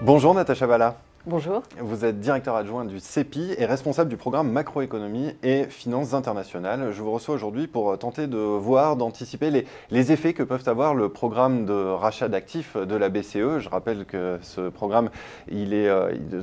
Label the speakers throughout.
Speaker 1: Bonjour Natacha Valla.
Speaker 2: Bonjour.
Speaker 1: Vous êtes directeur adjoint du CEPI et responsable du programme macroéconomie et finances internationales. Je vous reçois aujourd'hui pour tenter de voir, d'anticiper les effets que peuvent avoir le programme de rachat d'actifs de la BCE. Je rappelle que ce programme,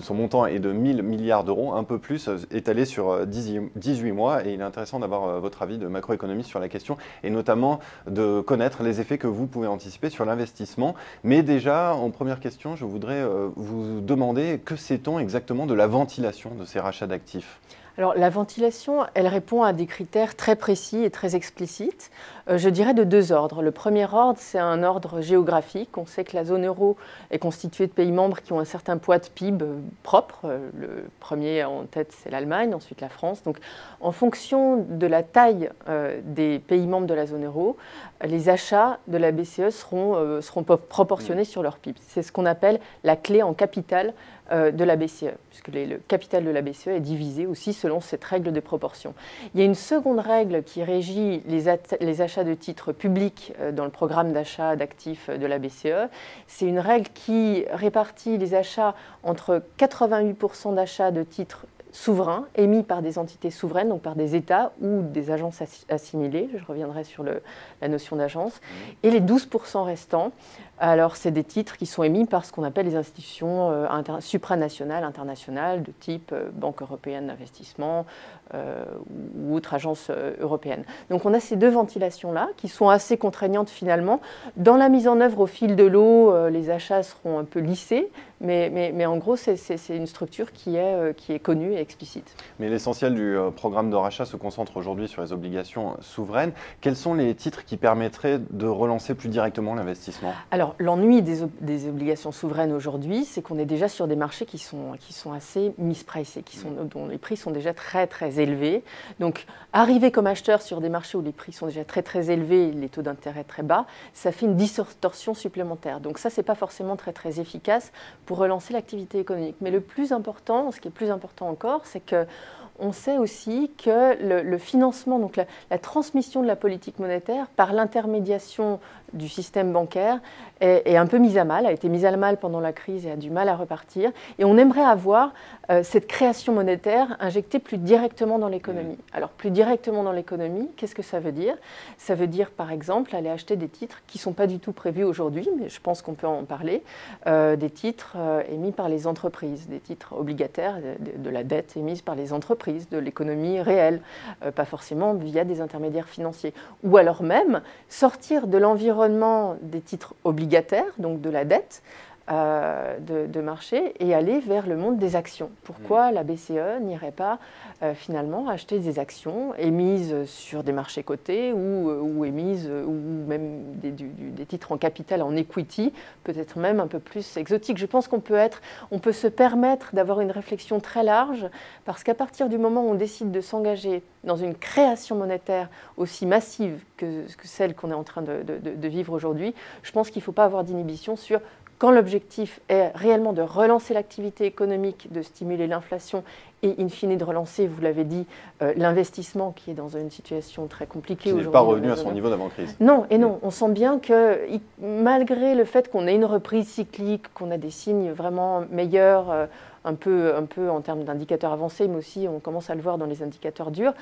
Speaker 1: son montant est de 1000 milliards d'euros, un peu plus, étalé sur 18 mois. Et il est intéressant d'avoir votre avis de macroéconomie sur la question et notamment de connaître les effets que vous pouvez anticiper sur l'investissement. Mais déjà, en première question, je voudrais vous demander que sait-on exactement de la ventilation de ces rachats d'actifs ?
Speaker 2: Alors, la ventilation, elle répond à des critères très précis et très explicites. Je dirais de deux ordres. Le premier ordre, c'est un ordre géographique. On sait que la zone euro est constituée de pays membres qui ont un certain poids de PIB propre. Le premier en tête, c'est l'Allemagne, ensuite la France. Donc, en fonction de la taille des pays membres de la zone euro, les achats de la BCE seront proportionnés sur leur PIB. C'est ce qu'on appelle la clé en capital de la BCE, puisque le capital de la BCE est divisé aussi selon cette règle de proportion. Il y a une seconde règle qui régit les achats de titres publics dans le programme d'achat d'actifs de la BCE. C'est une règle qui répartit les achats entre 88% d'achats de titres souverains émis par des entités souveraines, donc par des États ou des agences assimilées, je reviendrai sur la notion d'agence, et les 12% restants, alors c'est des titres qui sont émis par ce qu'on appelle les institutions supranationales, internationales, de type Banque européenne d'investissement ou autre agence européenne. Donc on a ces deux ventilations-là qui sont assez contraignantes finalement. Dans la mise en œuvre au fil de l'eau, les achats seront un peu lissés, mais en gros c'est une structure qui est connue et explicite.
Speaker 1: Mais l'essentiel du programme de rachat se concentre aujourd'hui sur les obligations souveraines. Quels sont les titres qui permettraient de relancer plus directement l'investissement ?
Speaker 2: Alors, l'ennui des obligations souveraines aujourd'hui, c'est qu'on est déjà sur des marchés qui sont assez mispricés, dont les prix sont déjà très très élevés. Donc, arriver comme acheteur sur des marchés où les prix sont déjà très très élevés, les taux d'intérêt très bas, ça fait une distorsion supplémentaire. Donc ça, c'est pas forcément très très efficace pour relancer l'activité économique. Mais le plus important, ce qui est plus important encore, c'est que on sait aussi que le financement, donc la transmission de la politique monétaire par l'intermédiation du système bancaire est un peu mise à mal, a été mise à mal pendant la crise et a du mal à repartir. Et on aimerait avoir cette création monétaire injectée plus directement dans l'économie. Alors plus directement dans l'économie, qu'est-ce que ça veut dire ? Ça veut dire par exemple aller acheter des titres qui ne sont pas du tout prévus aujourd'hui, mais je pense qu'on peut en parler, des titres émis par les entreprises, des titres obligataires de la dette émise par les entreprises, de l'économie réelle, pas forcément via des intermédiaires financiers. Ou alors même sortir de l'environnement des titres obligataires, donc de la dette de marché, et aller vers le monde des actions. Pourquoi la BCE n'irait pas finalement acheter des actions émises sur des marchés cotés ou émises, ou même des titres en capital, en equity, peut-être même un peu plus exotiques. Je pense qu'on peut se permettre d'avoir une réflexion très large, parce qu'à partir du moment où on décide de s'engager dans une création monétaire aussi massive que celle qu'on est en train de vivre aujourd'hui, je pense qu'il ne faut pas avoir d'inhibition sur quand l'objectif est réellement de relancer l'activité économique, de stimuler l'inflation et in fine de relancer, vous l'avez dit, l'investissement qui est dans une situation très compliquée aujourd'hui.
Speaker 1: Qui n'est pas revenu à son niveau d'avant-crise.
Speaker 2: Non, et non, on sent bien que malgré le fait qu'on ait une reprise cyclique, qu'on a des signes vraiment meilleurs, un peu en termes d'indicateurs avancés, mais aussi on commence à le voir dans les indicateurs durs,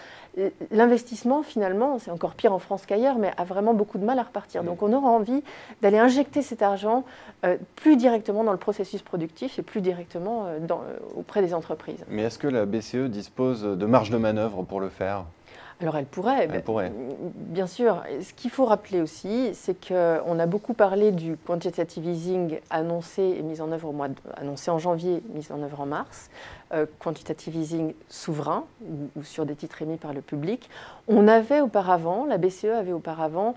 Speaker 2: l'investissement finalement, c'est encore pire en France qu'ailleurs, mais a vraiment beaucoup de mal à repartir. Donc on aura envie d'aller injecter cet argent plus directement dans le processus productif et plus directement auprès des entreprises.
Speaker 1: Mais est-ce que la BCE dispose de marge de manœuvre pour le faire ?
Speaker 2: Alors elle pourrait.
Speaker 1: Elle pourrait.
Speaker 2: Bien sûr. Ce qu'il faut rappeler aussi, c'est qu'on a beaucoup parlé du quantitative easing annoncé et mis en œuvre annoncé en janvier, mis en œuvre en mars. Quantitative easing souverain ou sur des titres émis par le public. La BCE avait auparavant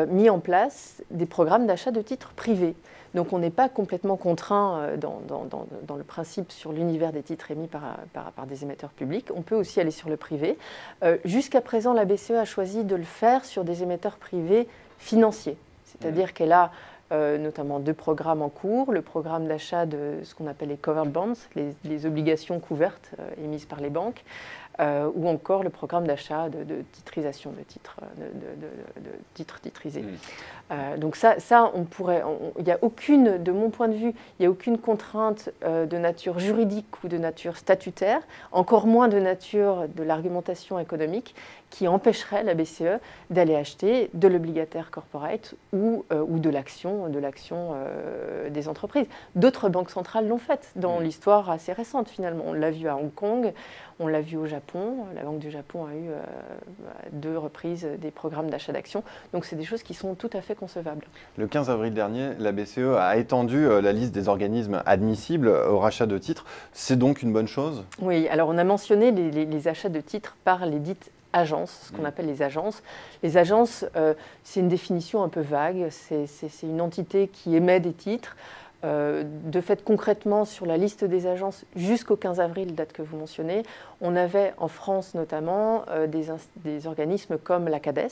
Speaker 2: mis en place des programmes d'achat de titres privés. Donc on n'est pas complètement contraint dans le principe sur l'univers des titres émis par des émetteurs publics. On peut aussi aller sur le privé. Jusqu'à présent, la BCE a choisi de le faire sur des émetteurs privés financiers. C'est-à-dire qu'elle a notamment deux programmes en cours. Le programme d'achat de ce qu'on appelle les covered bonds, les obligations couvertes émises par les banques, ou encore le programme d'achat de titrisation de titres, de titres titrisés. Donc ça il n'y a aucune, de mon point de vue, il n'y a aucune contrainte de nature juridique ou de nature statutaire, encore moins de nature de l'argumentation économique, qui empêcherait la BCE d'aller acheter de l'obligataire corporate ou de l'action des entreprises. D'autres banques centrales l'ont fait dans l'histoire assez récente finalement. On l'a vu à Hong Kong, on l'a vu au Japon. La Banque du Japon a eu à 2 reprises des programmes d'achat d'actions. Donc c'est des choses qui sont tout à fait concevables.
Speaker 1: Le 15 avril dernier, la BCE a étendu la liste des organismes admissibles au rachat de titres. C'est donc une bonne chose?
Speaker 2: Oui, alors on a mentionné les achats de titres par les dites agences, ce qu'on appelle les agences. Les agences, c'est une définition un peu vague. C'est une entité qui émet des titres. De fait, concrètement, sur la liste des agences, jusqu'au 15 avril, date que vous mentionnez, on avait en France notamment des organismes comme la CADES,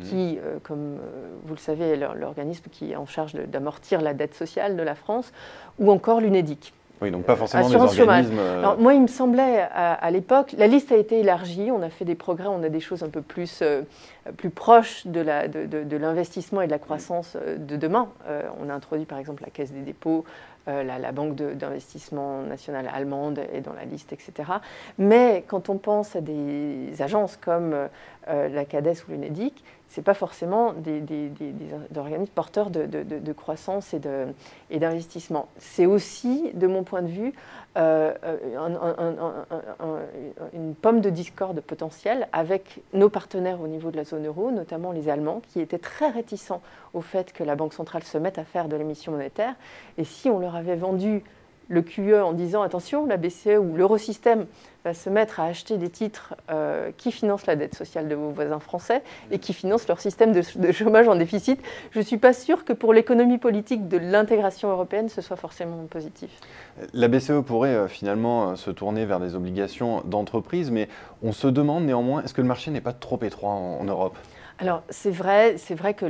Speaker 2: qui, comme vous le savez, est l'organisme qui est en charge d'amortir la dette sociale de la France, ou encore l'UNEDIC.
Speaker 1: Oui, donc pas forcément des organismes...
Speaker 2: Alors, moi, il me semblait, à l'époque, la liste a été élargie, on a fait des progrès, on a des choses un peu plus proches de l'investissement et de la croissance de demain. On a introduit, par exemple, la Caisse des dépôts, la Banque d'investissement nationale allemande est dans la liste, etc. Mais quand on pense à des agences comme la CADES ou l'UNEDIC, ce n'est pas forcément des organismes porteurs de croissance et d'investissement. C'est aussi, de mon point de vue, une pomme de discorde potentielle avec nos partenaires au niveau de la zone euro, notamment les Allemands, qui étaient très réticents au fait que la Banque centrale se mette à faire de l'émission monétaire. Et si on leur avait vendu le QE en disant « attention, la BCE ou l'Eurosystème va se mettre à acheter des titres qui financent la dette sociale de vos voisins français et qui financent leur système de chômage en déficit », je ne suis pas sûre que pour l'économie politique de l'intégration européenne, ce soit forcément positif.
Speaker 1: La BCE pourrait finalement se tourner vers des obligations d'entreprise, mais on se demande néanmoins, est-ce que le marché n'est pas trop étroit en Europe ?
Speaker 2: Alors, c'est vrai que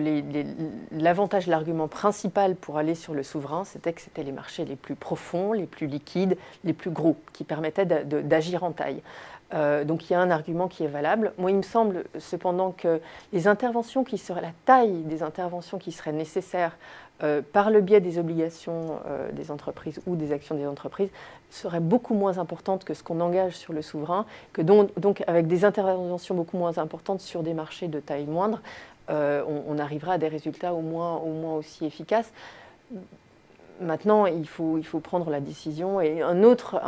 Speaker 2: l'avantage, l'argument principal pour aller sur le souverain, c'était que c'était les marchés les plus profonds, les plus liquides, les plus gros, qui permettaient d'agir en taille. Donc il y a un argument qui est valable. Moi, il me semble cependant que la taille des interventions qui seraient nécessaires par le biais des obligations des entreprises ou des actions des entreprises serait beaucoup moins importante que ce qu'on engage sur le souverain, donc avec des interventions beaucoup moins importantes sur des marchés de taille moindre, on arrivera à des résultats au moins aussi efficaces. Maintenant, il faut prendre la décision. Et un autre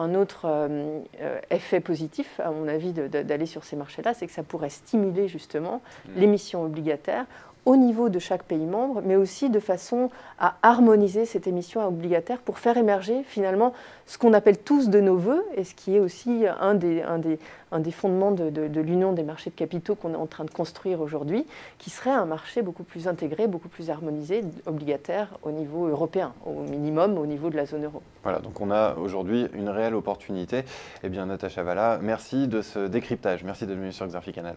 Speaker 2: effet positif, à mon avis, d'aller sur ces marchés-là, c'est que ça pourrait stimuler justement l'émission obligataire au niveau de chaque pays membre, mais aussi de façon à harmoniser cette émission obligataire pour faire émerger finalement ce qu'on appelle tous de nos voeux, et ce qui est aussi un des fondements de l'union des marchés de capitaux qu'on est en train de construire aujourd'hui, qui serait un marché beaucoup plus intégré, beaucoup plus harmonisé, obligataire au niveau européen, au minimum au niveau de la zone euro.
Speaker 1: Voilà, donc on a aujourd'hui une réelle opportunité. Eh bien, Natacha Valla, merci de ce décryptage. Merci d'être venue sur Xerfi Canal.